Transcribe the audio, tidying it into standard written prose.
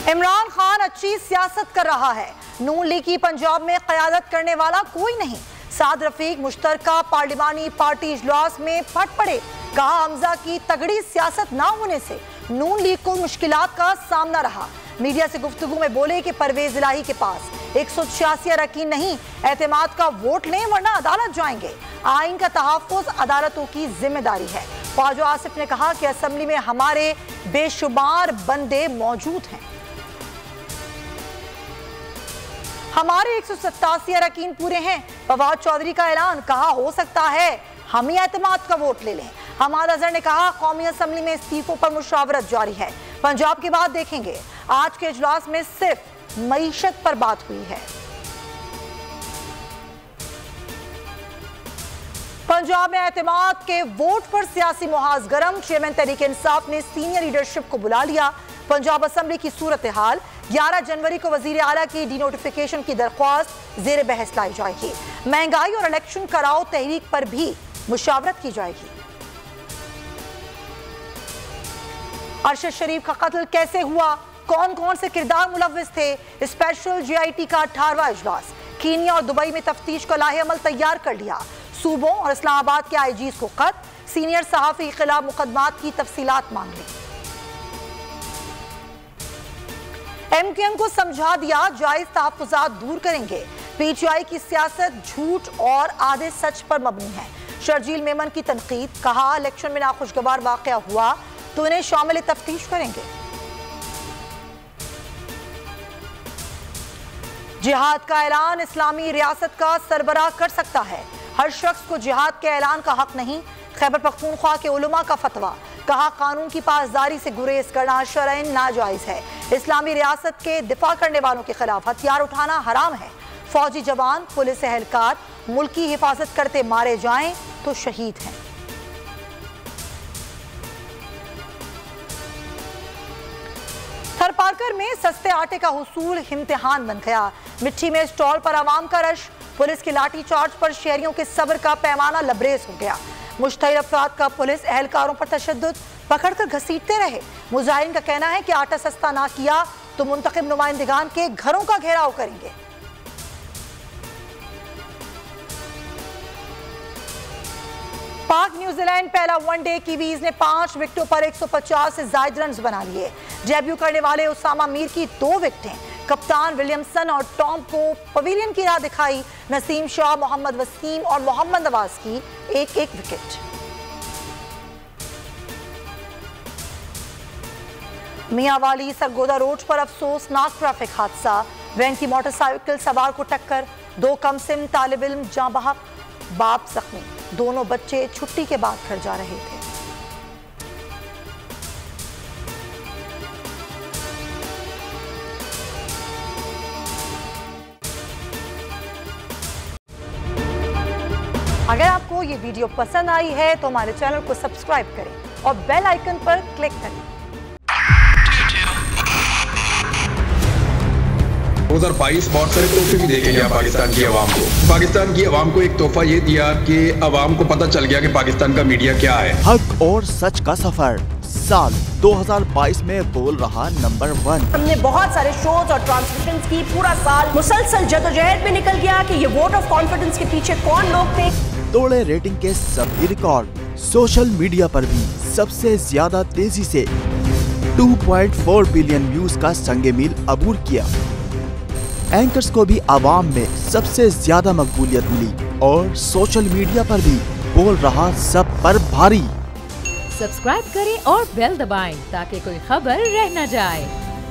इमरान खान अच्छी सियासत कर रहा है। नून लीग की पंजाब में क़यादत करने वाला कोई नहीं। साद रफीक मुश्तरका पार्लिमानी पार्टी इजलास में फट पड़े। कहा हमजा की तगड़ी सियासत ना होने से नून लीग को मुश्किलात का सामना रहा। मीडिया से गुफ्तगू में बोले कि परवेज इलाही के पास 186 अरकान नहीं, एतमाद का वोट लें वरना अदालत जाएंगे। आइन का तहफ़्फ़ुज़ अदालतों की जिम्मेदारी है। ख्वाजा आसिफ ने कहा कि असेंबली में हमारे बेशुमार बंदे मौजूद हैं। हमारे 187 अरकान पूरे हैं। फवाद चौधरी का ऐलान। कहा हो सकता है हम ही एतमाद का वोट ले लें। हमाद अजहर ने कहा कौमी असेंबली में इस्तीफों पर मुशावरत जारी है। पंजाब की बात देखेंगे। आज के इजलास में सिर्फ मईशत पर बात हुई है। पंजाब में एतमाद के वोट पर सियासी मुहाज गरम। चेयरमैन तहरीक इंसाफ ने सीनियर लीडरशिप को बुला लिया। पंजाब असेंबली की सूरत हाल। 11 जनवरी को वजीर आला की डिनोटिफिकेशन की दरख्वास्त जेर बहस लाई जाएगी। महंगाई और इलेक्शन कराओ तहरीक पर भी मुशावरत की जाएगी। अरशद शरीफ का कत्ल कैसे हुआ, कौन कौन से किरदार मुलव्विस थे। स्पेशल GIT का 18वां इजलास। कीनिया और दुबई में तफ्तीश का लाहे अमल तैयार कर लिया। सूबों और इस्लामाबाद के IGs को खत। सीनियर सहाफी के खिलाफ मुकदमात की तफसीलात मांग ली। MQM को समझा दिया जायज तहफ्फुज़ात दूर करेंगे। PTI की सियासत झूठ और आधे सच पर मबनी है। शर्जील मेमन की तनकीद। कहा इलेक्शन में नाखुशगवार वाक़या हुआ तो इन्हें शामिल तफ्तीश करेंगे। जिहाद का ऐलान इस्लामी रियासत का सरबराह कर सकता है। हर शख्स को जिहाद के ऐलान का हक नहीं। खैबर पख्तूनख्वा के उलमा का फतवा। कहा कानून की पासदारी से गुरेज करना शरअन नाजायज है। इस्लामी रियासत के दिफा करने वालों के खिलाफ हथियार उठाना हराम है। फौजी जवान पुलिस एहलकार मुल्क की हिफाजत करते मारे जाएं तो शहीद हैं। थरपारकर में सस्ते आटे का हुसूल इम्तिहान बन गया। मिट्टी में स्टॉल पर आवाम का रश। पुलिस की लाठी चार्ज पर शहरियों के सब्र का पैमाना लबरेज हो गया। मुश्तहिर अफराद का पुलिस एहलकारों पर तशद्दुद। पकड़कर घसीटते रहे। मुजाहिरीन का कहना है कि आटा सस्ता ना किया तो मुंतखब नुमाइंदगान के घरों का घेराव करेंगे। पाक न्यूजीलैंड पहला वनडे। कीवीज ने 5 विकेटों पर 150 से ज्यादा रन बना लिए। डेब्यू करने वाले उसामा मीर की 2 विकेटें। कप्तान विलियमसन और टॉम को पवेलियन की राह दिखाई। नसीम शाह, मोहम्मद वसीम और मोहम्मद नवाज की 1-1 विकेट। मियांवाली सरगोदा रोड पर अफसोसनाक ट्रैफिक हादसा। वैन की मोटरसाइकिल सवार को टक्कर। 2 कमसिन तालिब इल्म जाँ बहक, बाप जख्मी। दोनों बच्चे छुट्टी के बाद घर जा रहे थे। अगर आपको ये वीडियो पसंद आई है तो हमारे चैनल को सब्सक्राइब करें और बेल आइकन पर क्लिक करें। 2022 बहुत सारे तोहफे भी देके गया पाकिस्तान की आवाम को। पाकिस्तान की आवाम को एक तोहफा ये दिया कि आवाम को पता चल गया कि पाकिस्तान का मीडिया क्या है। हक और सच का सफर साल 2022 में बोल रहा नंबर 1। हमने बहुत सारे शोज और ट्रांसमिशंस की। पूरा साल मुसलसल जदोजहद में निकल गया कि ये वोट ऑफ कॉन्फिडेंस के पीछे कौन लोग थे। तोड़े रेटिंग के सभी रिकॉर्ड। सोशल मीडिया पर भी सबसे ज्यादा तेजी से 2.4 बिलियन व्यूज का संगे मील अबूर किया। एंकर्स को भी आवाम में सबसे ज्यादा मकबूलियत मिली और सोशल मीडिया पर भी बोल रहा सब पर भारी। सब्सक्राइब करें और बेल दबाएं ताकि कोई खबर रह न जाए।